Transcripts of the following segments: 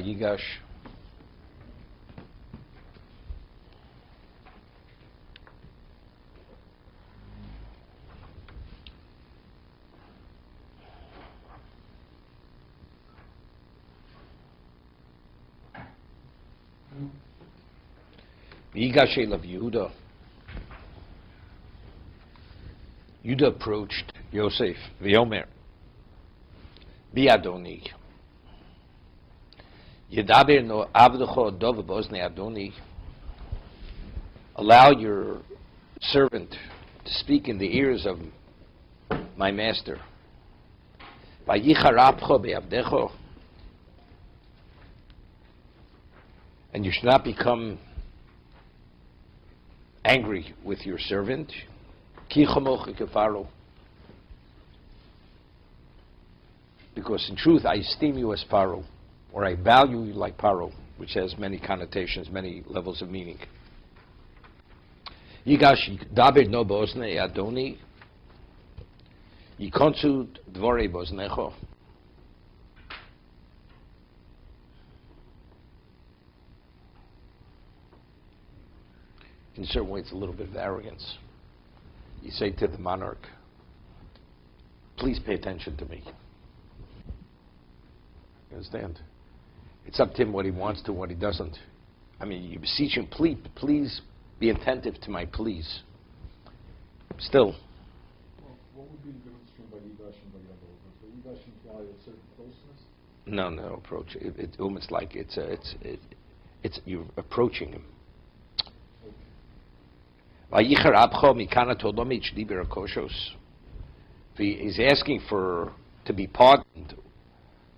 Vayigash. Vayigash elav Yehuda. Yehuda approached Yosef, V'yomer, Bi'adoni. Yedaber no avdecho dov b'ozne Adoni. Allow your servant to speak in the ears of my master. Vayicharapcho be'avdecho. And you should not become angry with your servant. Ki chamocha kefaro. Because in truth, I esteem you as Paro, or I value you like Paro, which has many connotations, many levels of meaning. Yigash daber no bozne Adoni. Yikonsu dvorei boznecho. In certain ways, it's a little bit of arrogance. You say to the monarch, please pay attention to me. You understand? It's up to him what he wants to, what he doesn't. I mean, you beseech him, please be attentive to my pleas. Still. Well, what would be the difference between Vayigash and Vayigash? Does Vayigash imply a certain closeness? No approach. It's almost like it's you're approaching him. He's asking to be pardoned,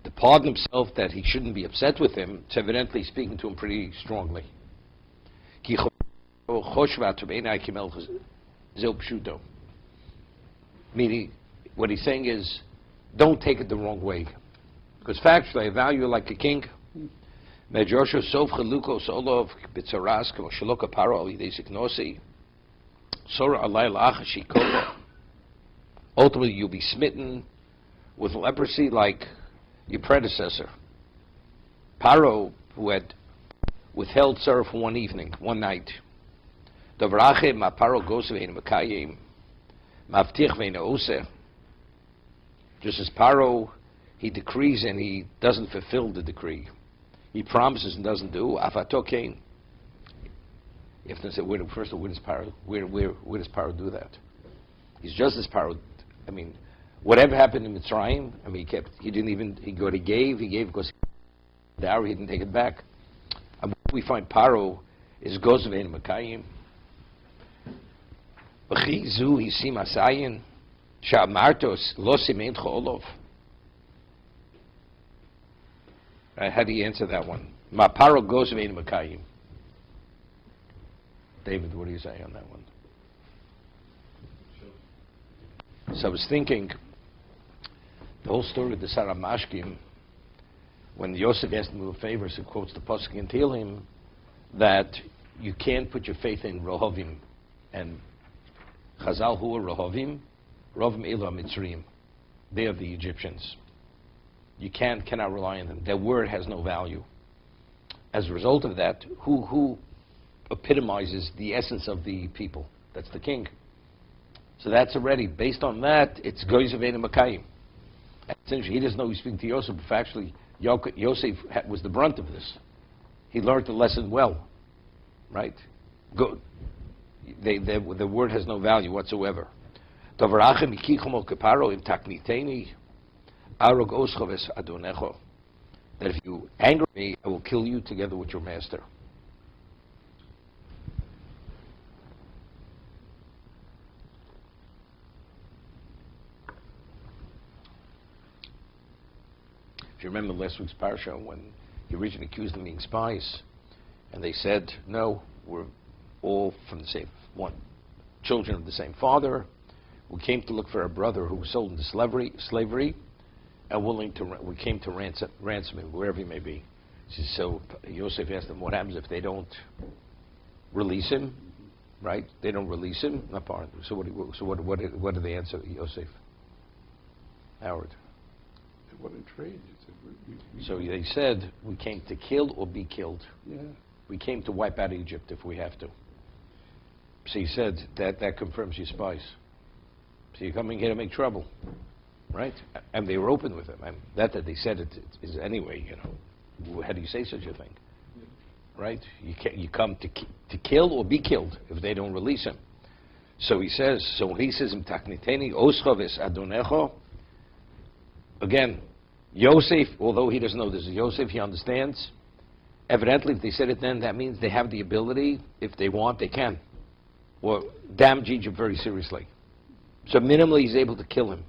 to pardon himself that he shouldn't be upset with him. It's evidently speaking to him pretty strongly. Meaning, what he's saying is, don't take it the wrong way. Because factually, I value you like a king. Ultimately, you'll be smitten with leprosy like your predecessor, Paro, who had withheld Sarah for one evening, one night. Just as Paro, he decrees and he doesn't fulfill the decree. He promises and doesn't do. Afatokein. You have to say, first of all, where does Paro do that? He's just as Paro. I mean, whatever happened in Mitzrayim, I mean, he gave because the hour he didn't take it back. And what we find Paro is Gozavein Makayim. V'chizu hisim asayin sha'amartos lo simein cho'olov. How do you answer that one? Ma Paro Gozavein Makayim. David, what do you say on that one? So I was thinking, the whole story of the Sarah Mashkim, when Yosef asked him a favor, so quotes the Pasuk in Tehillim, that you can't put your faith in Rehovim. And Chazal who are Rehovim? Rehovim Elu HaMitzrayim. They are the Egyptians. You cannot rely on them. Their word has no value. As a result of that, who epitomizes the essence of the people? That's the king. So that's already, based on that, it's Goyzavein Makayim. Essentially, he doesn't know he's speaking to Yosef, but actually, Yosef was the brunt of this. He learned the lesson well, right? Good. The word has no value whatsoever. That if you anger me, I will kill you together with your master. If you remember last week's parsha, when he originally accused them of being spies, and they said, no, we're all from the same one, children of the same father. We came to look for our brother who was sold into slavery, and we came to ransom him, wherever he may be. So Yosef asked them, what happens if they don't release him? Right? They don't release him? Not part of it. So what did they answer Yosef? Howard? want to trade. He said, So they said, we came to kill or be killed. yeah. We came to wipe out Egypt if we have to. So he said, that confirms your spies. So you're coming here to make trouble, right? And they were open with him. And that they said it is anyway, how do you say such a thing? Right? You come to kill or be killed if they don't release him. So he says, Takniteni oschovis adonecho. Again, Yosef, although he doesn't know this is Yosef, he understands. Evidently, if they said it then, that means they have the ability, if they want, they can. Or damage Egypt very seriously. So minimally, he's able to kill him.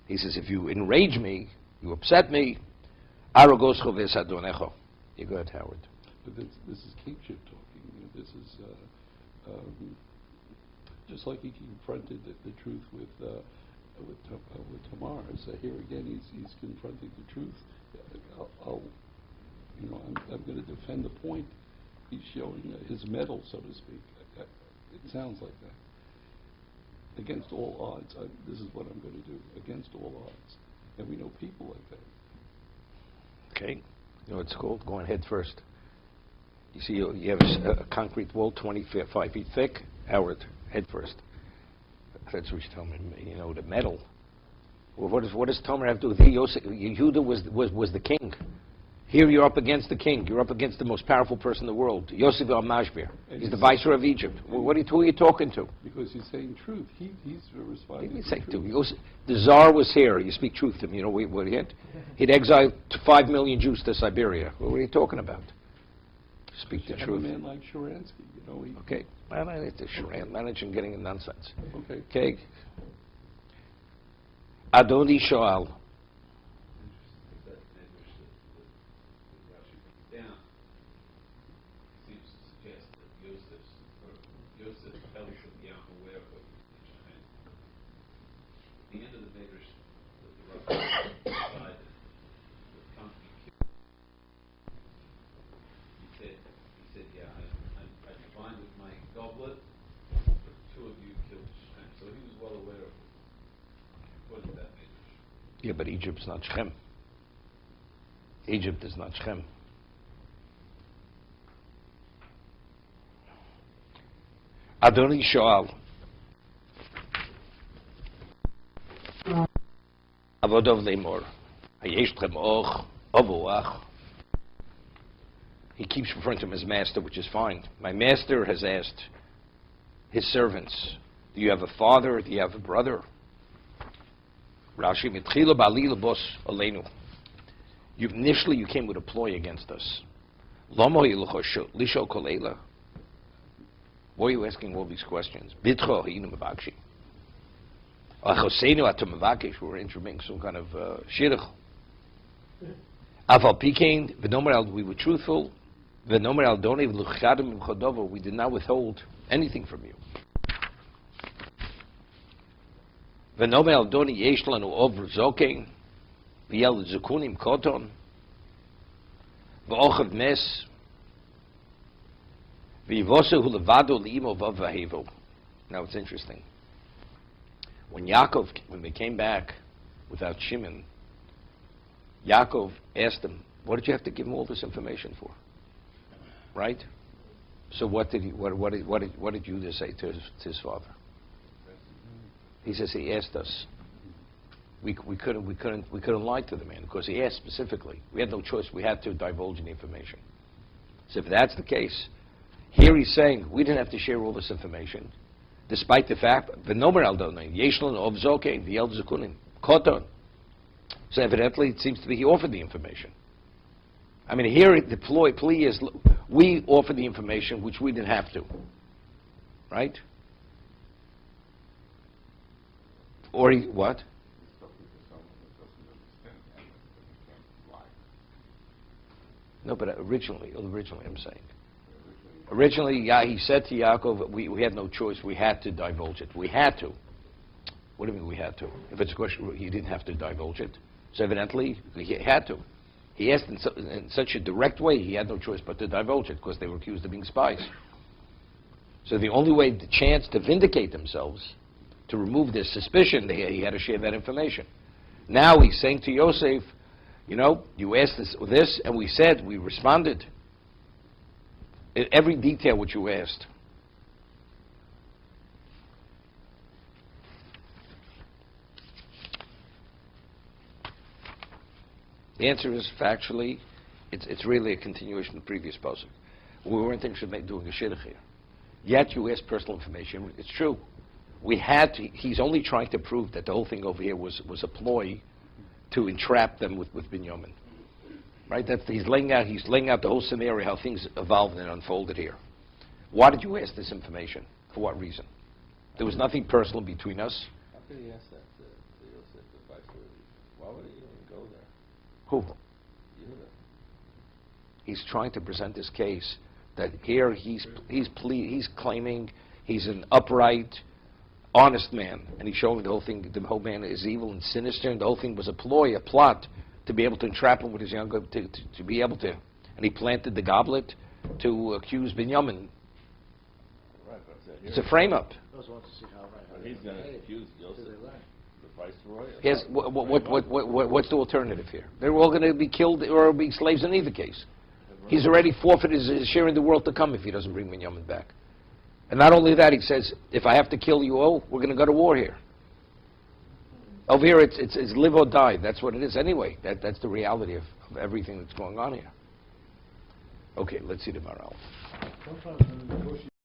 He says, if you enrage me, you upset me, arogoscho ves adonecho. You go ahead, Howard. But this is kingship talking. This is just like he confronted the truth with Tamar. So here again, he's confronting the truth. I'm going to defend the point. He's showing his mettle, so to speak. It sounds like that. Against all odds, this is what I'm going to do. Against all odds, and we know people like that. Okay, you know what it's called? Going head first. You see, you have a concrete wall 25 feet thick. Howard, head first. That's what you tell me. The metal. Well, what does Tomer have to do with Yehuda was the king. Here you're up against the king. You're up against the most powerful person in the world, Yosef al-Mashbir. He's the viceroy of Egypt. Who are you talking to? Because he's saying truth. He's responding He's to saying truth. The Tsar was here. You speak truth to him. What he had? He'd exiled 5 million Jews to Siberia. What are you talking about? Speak the truth. A man like Sharansky, Okay. Well, it's managing getting in nonsense. Okay. Adoni Shoal. Yeah, but Egypt's not Shechem. Egypt is not Shechem. Adoni Shoal. Avodov Lemor. Hayesh Lechem Och. Ovuach. He keeps referring to him as master, which is fine. My master has asked his servants, do you have a father? Do you have a brother? Rashi, mitchila ba'alila bos aleinu. Initially, you came with a ploy against us. Lomo lisho kolela. Why are you asking all these questions? Bitcho hinu mevakshi. Achoseinu atum mevakish. We're entering some kind of shirach. Aval pikein v'nomer al. We were truthful. V'nomer al donei v'luchadim v'chodovo. We did not withhold anything from you. V'nomer al doni yesh lanu over zokein v'yel zukunim koton v'ochav mes v'yivosehu levado li'imo vav v'hevo. Now it's interesting. When they came back without Shimon, Yaakov asked him, "What did you have to give him all this information for?" Right? So what did Judah say to his father? He says he asked us. We couldn't lie to the man because he asked specifically. We had no choice. We had to divulge the information. So if that's the case, here he's saying we didn't have to share all this information, despite the fact v'nomer al donai yeshlan of zokein v'yel zukunim koton. So evidently, it seems to be he offered the information. I mean, here the plea is we offered the information which we didn't have to, right? Or what? No, but originally I'm saying. Originally, he said to Yaakov, we had no choice. We had to divulge it. We had to. What do you mean we had to? If it's a question, he didn't have to divulge it. So evidently, he had to. He asked in such a direct way, he had no choice but to divulge it because they were accused of being spies. So the only way, the chance to vindicate themselves, to remove their suspicion, he had to share that information. Now he's saying to Yosef, You know, you asked this, and we said, we responded. In every detail which you asked. The answer is, factually, it's really a continuation of the previous posuk. We weren't interested in doing a shidduch here. Yet you asked personal information. It's true. He's only trying to prove that the whole thing over here was a ploy to entrap them with Binyamin. Right? He's laying out the whole scenario, how things evolved and unfolded here. Why did you ask this information? For what reason? There was nothing personal between us. How could he ask that to Yosef, the vice versa? Why would he even go there? Who? Yehuda. He's trying to present this case that here he's claiming he's an upright, honest man, and he's showing the whole man is evil and sinister, and the whole thing was a ploy, a plot to be able to entrap him with his younger, to be able to, and he planted the goblet to accuse Binyamin. Right, but It's a frame-up. Those want to see how But he's going to accuse Yosef, the viceroy. Yes. What's the alternative here? They're all going to be killed or be slaves in either case. He's already forfeited his share in the world to come if he doesn't bring Binyamin back. And not only that, he says, if I have to kill you all, we're going to go to war here. Over here, it's live or die. That's what it is anyway. That's the reality of everything that's going on here. Okay, let's see the moral. Sometimes when we negotiate